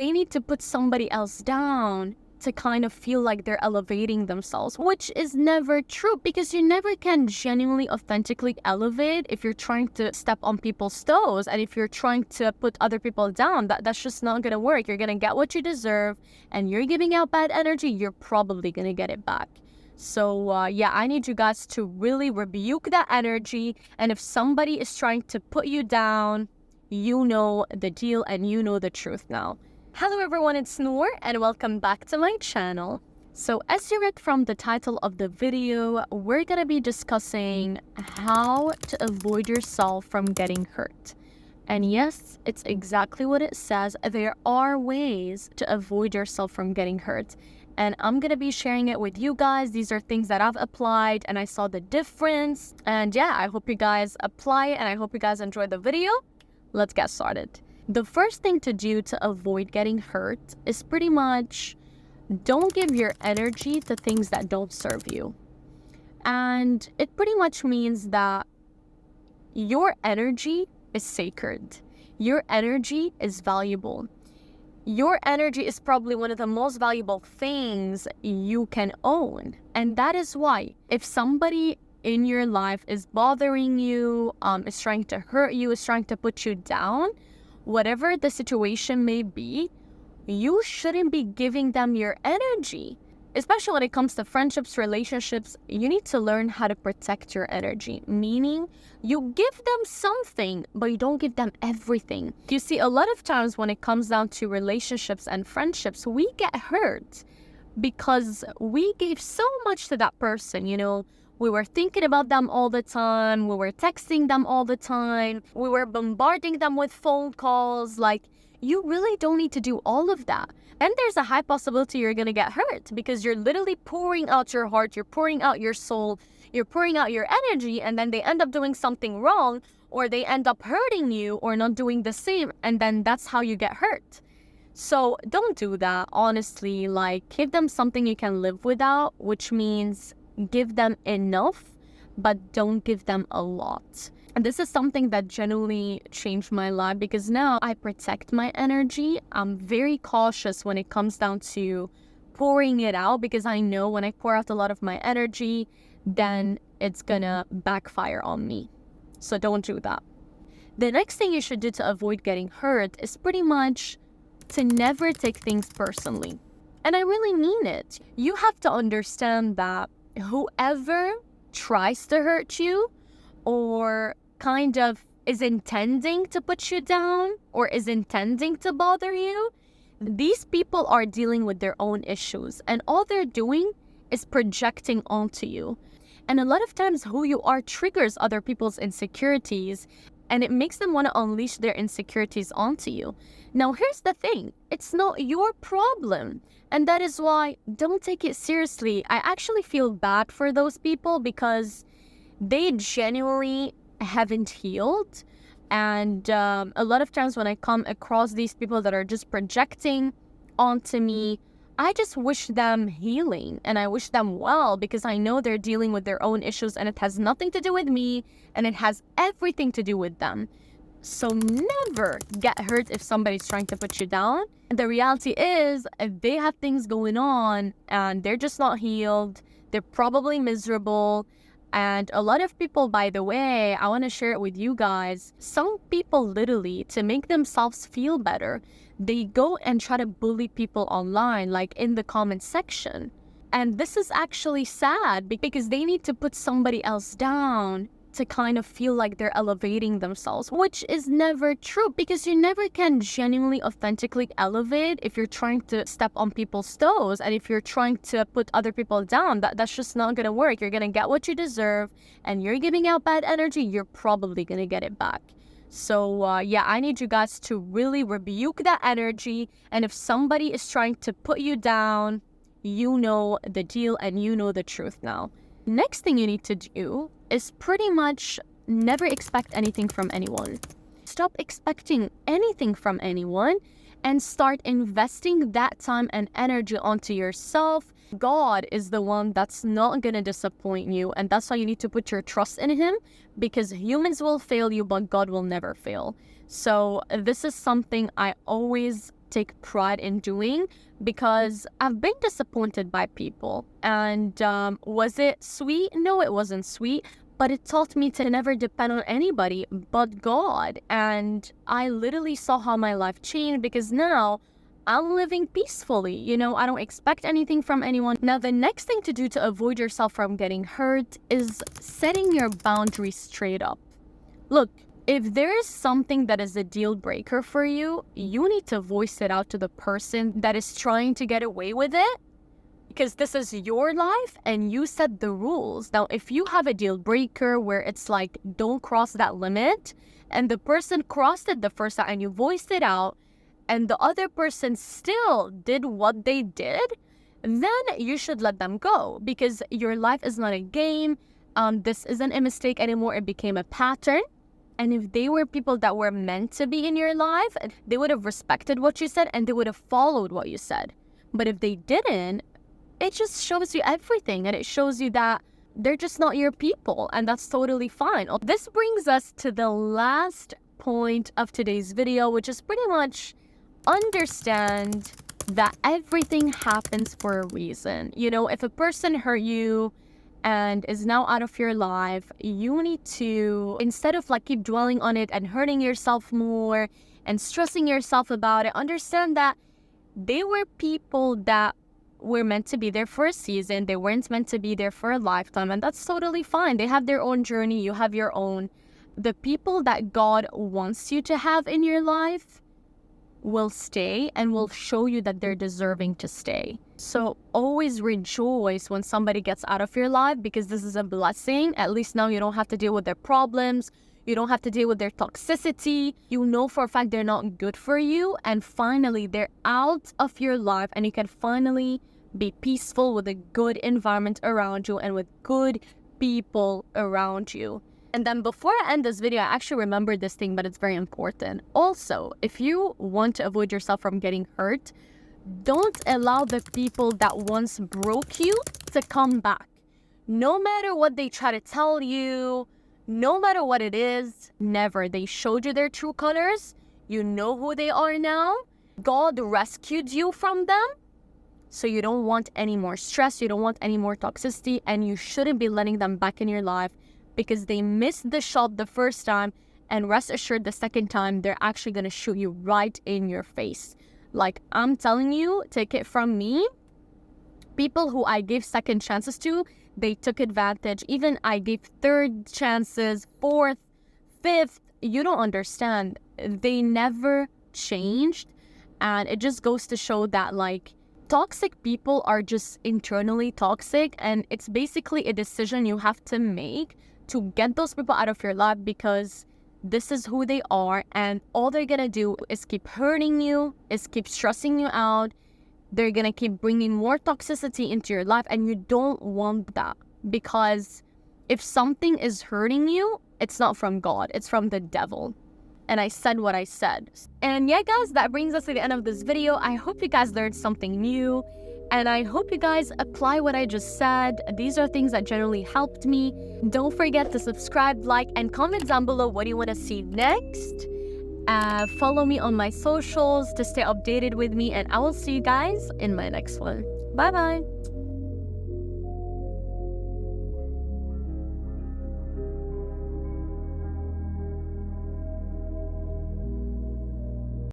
They need to put somebody else down to kind of feel like they're elevating themselves, which is never true, because you never can genuinely, authentically elevate if you're trying to step on people's toes, and if you're trying to put other people down. That's just not gonna work. You're gonna get what you deserve, and you're giving out bad energy, you're probably gonna get it back. So yeah, I need you guys to really rebuke that energy, and if somebody is trying to put you down, you know the deal and you know the truth now. Hello everyone, it's Noor and welcome back to my channel. So as you read from the title of the video, we're gonna be discussing how to avoid yourself from getting hurt. And yes, it's exactly what it says. There are ways to avoid yourself from getting hurt. And I'm gonna be sharing it with you guys. These are things that I've applied and I saw the difference. And yeah, I hope you guys apply it and I hope you guys enjoy the video. Let's get started. The first thing to do to avoid getting hurt is pretty much don't give your energy to things that don't serve you. And it pretty much means that your energy is sacred. Your energy is valuable. Your energy is probably one of the most valuable things you can own. And that is why if somebody in your life is bothering you, is trying to hurt you, is trying to put you down, whatever the situation may be, you shouldn't be giving them your energy. Especially when it comes to friendships, relationships, you need to learn how to protect your energy. Meaning, you give them something, but you don't give them everything. You see, a lot of times when it comes down to relationships and friendships, we get hurt because we gave so much to that person, you know. We were thinking about them all the time. We were texting them all the time. We were bombarding them with phone calls. Like, you really don't need to do all of that. And there's a high possibility you're going to get hurt because you're literally pouring out your heart. You're pouring out your soul. You're pouring out your energy. And then they end up doing something wrong, or they end up hurting you or not doing the same. And then that's how you get hurt. So don't do that. Honestly, like, give them something you can live without, which means give them enough, but don't give them a lot. And this is something that genuinely changed my life because now I protect my energy. I'm very cautious when it comes down to pouring it out because I know when I pour out a lot of my energy, then it's gonna backfire on me. So don't do that. The next thing you should do to avoid getting hurt is pretty much to never take things personally. And I really mean it. You have to understand that whoever tries to hurt you or kind of is intending to put you down or is intending to bother you, these people are dealing with their own issues and all they're doing is projecting onto you. And a lot of times who you are triggers other people's insecurities and it makes them want to unleash their insecurities onto you. Now, here's the thing. It's not your problem. And that is why don't take it seriously. I actually feel bad for those people because they genuinely haven't healed. And a lot of times when I come across these people that are just projecting onto me, I just wish them healing and I wish them well because I know they're dealing with their own issues and it has nothing to do with me and it has everything to do with them. So never get hurt if somebody's trying to put you down. The reality is if they have things going on and they're just not healed, they're probably miserable. And a lot of people, by the way, I want to share it with you guys. Some people literally, to make themselves feel better, they go and try to bully people online, like in the comment section. And this is actually sad because they need to put somebody else down to kind of feel like they're elevating themselves, which is never true because you never can genuinely, authentically elevate if you're trying to step on people's toes and if you're trying to put other people down. That's just not going to work. You're going to get what you deserve and you're giving out bad energy, you're probably going to get it back. So yeah, I need you guys to really rebuke that energy. And if somebody is trying to put you down, you know the deal and you know the truth now. Next thing you need to do is pretty much never expect anything from anyone. Stop expecting anything from anyone and start investing that time and energy onto yourself. God is the one that's not going to disappoint you, and that's why you need to put your trust in him, because humans will fail you, but God will never fail. So this is something I always take pride in doing, because I've been disappointed by people. And was it sweet? No, it wasn't sweet. But it taught me to never depend on anybody but God. And I literally saw how my life changed, because now I'm living peacefully. You know, I don't expect anything from anyone. Now, the next thing to do to avoid yourself from getting hurt is setting your boundaries straight up. Look, if there is something that is a deal breaker for you, you need to voice it out to the person that is trying to get away with it, because this is your life and you set the rules. Now, if you have a deal breaker where it's like, don't cross that limit, and the person crossed it the first time and you voiced it out, and the other person still did what they did, then you should let them go, because your life is not a game. This isn't a mistake anymore. It became a pattern. And if they were people that were meant to be in your life, they would have respected what you said and they would have followed what you said. But if they didn't, it just shows you everything, and it shows you that they're just not your people, and that's totally fine. This brings us to the last point of today's video, which is pretty much understand that everything happens for a reason. You know, if a person hurt you and is now out of your life, you need to, instead of like keep dwelling on it and hurting yourself more and stressing yourself about it, understand that they were people that were meant to be there for a season. They weren't meant to be there for a lifetime, and that's totally fine. They have their own journey, you have your own. The people that God wants you to have in your life will stay and will show you that they're deserving to stay. So always rejoice when somebody gets out of your life, because this is a blessing. At least now you don't have to deal with their problems. You don't have to deal with their toxicity. You know for a fact they're not good for you. And finally, they're out of your life, and you can finally be peaceful with a good environment around you and with good people around you. And then before I end this video, I actually remembered this thing, but it's very important. Also, if you want to avoid yourself from getting hurt, don't allow the people that once broke you to come back. No matter what they try to tell you, no matter what it is, never. They showed you their true colors. You know who they are now. God rescued you from them. So you don't want any more stress. You don't want any more toxicity. And you shouldn't be letting them back in your life, because they missed the shot the first time, and rest assured the second time they're actually going to shoot you right in your face. Like, I'm telling you, take it from me, people who I gave second chances to, they took advantage. Even I gave third chances, fourth, fifth. You don't understand. They never changed. And it just goes to show that, like, toxic people are just internally toxic, and it's basically a decision you have to make to get those people out of your life, because this is who they are, and all they're gonna do is keep hurting you, is keep stressing you out. They're gonna keep bringing more toxicity into your life, and you don't want that, because if something is hurting you, it's not from God, it's from the devil. And I said what I said. And yeah, guys, that brings us to the end of this video. I hope you guys learned something new, and I hope you guys apply what I just said. These are things that generally helped me. Don't forget to subscribe, like, and comment down below what you want to see next. Follow me on my socials to stay updated with me, and I will see you guys in my next one. Bye bye.